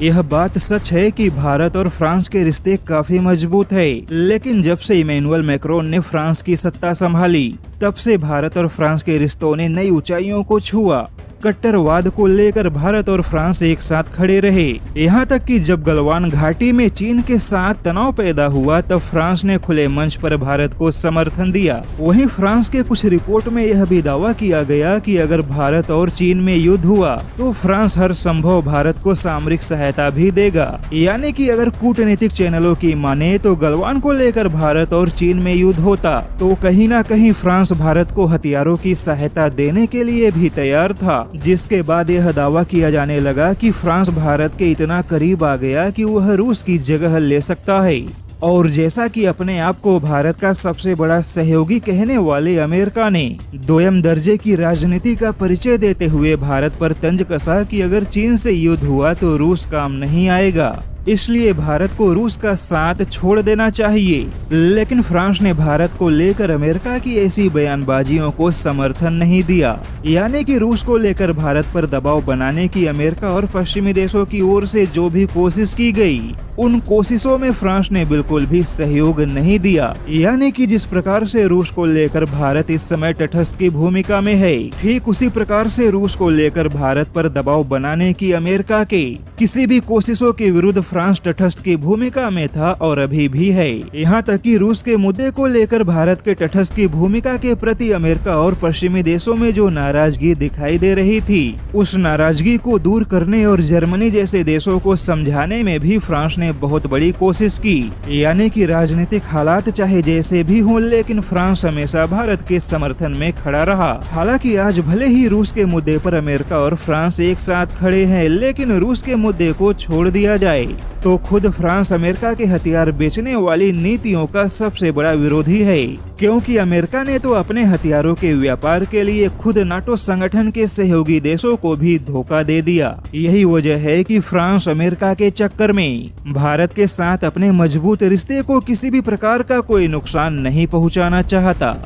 यह बात सच है कि भारत और फ्रांस के रिश्ते काफी मजबूत है, लेकिन जब से इमैनुअल मैक्रोन ने फ्रांस की सत्ता संभाली, तब से भारत और फ्रांस के रिश्तों ने नई ऊंचाइयों को छुआ। कट्टरवाद को लेकर भारत और फ्रांस एक साथ खड़े रहे। यहाँ तक कि जब गलवान घाटी में चीन के साथ तनाव पैदा हुआ, तब फ्रांस ने खुले मंच पर भारत को समर्थन दिया। वहीं फ्रांस के कुछ रिपोर्ट में यह भी दावा किया गया कि अगर भारत और चीन में युद्ध हुआ तो फ्रांस हर संभव भारत को सामरिक सहायता भी देगा। यानी कि अगर कूटनीतिक चैनलों की माने तो गलवान को लेकर भारत और चीन में युद्ध होता तो कहीं न कहीं फ्रांस भारत को हथियारों की सहायता देने के लिए भी तैयार था, जिसके बाद यह दावा किया जाने लगा कि फ्रांस भारत के इतना करीब आ गया कि वह रूस की जगह ले सकता है। और जैसा कि अपने आप को भारत का सबसे बड़ा सहयोगी कहने वाले अमेरिका ने दोयम दर्जे की राजनीति का परिचय देते हुए भारत पर तंज कसा कि अगर चीन से युद्ध हुआ तो रूस काम नहीं आएगा, इसलिए भारत को रूस का साथ छोड़ देना चाहिए। लेकिन फ्रांस ने भारत को लेकर अमेरिका की ऐसी बयानबाजियों को समर्थन नहीं दिया। यानी कि रूस को लेकर भारत पर दबाव बनाने की अमेरिका और पश्चिमी देशों की ओर से जो भी कोशिश की गई, उन कोशिशों में फ्रांस ने बिल्कुल भी सहयोग नहीं दिया। यानी कि जिस प्रकार से रूस को लेकर भारत इस समय तटस्थ की भूमिका में है, ठीक उसी प्रकार से रूस को लेकर भारत पर दबाव बनाने की अमेरिका के किसी भी कोशिशों के विरुद्ध फ्रांस तटस्थ की भूमिका में था और अभी भी है। यहाँ तक कि रूस के मुद्दे को लेकर भारत के तटस्थ की भूमिका के प्रति अमेरिका और पश्चिमी देशों में जो नाराजगी दिखाई दे रही थी, उस नाराजगी को दूर करने और जर्मनी जैसे देशों को समझाने में भी फ्रांस ने बहुत बड़ी कोशिश की। यानी कि राजनीतिक हालात चाहे जैसे भी हों, लेकिन फ्रांस हमेशा भारत के समर्थन में खड़ा रहा। हालांकि आज भले ही रूस के मुद्दे पर अमेरिका और फ्रांस एक साथ खड़े हैं, लेकिन रूस के मुद्दे को छोड़ दिया जाए तो खुद फ्रांस अमेरिका के हथियार बेचने वाली नीतियों का सबसे बड़ा विरोधी है, क्योंकि अमेरिका ने तो अपने हथियारों के व्यापार के लिए खुद नाटो संगठन के सहयोगी देशों को भी धोखा दे दिया। यही वजह है कि फ्रांस अमेरिका के चक्कर में भारत के साथ अपने मजबूत रिश्ते को किसी भी प्रकार का कोई नुकसान नहीं पहुंचाना चाहता।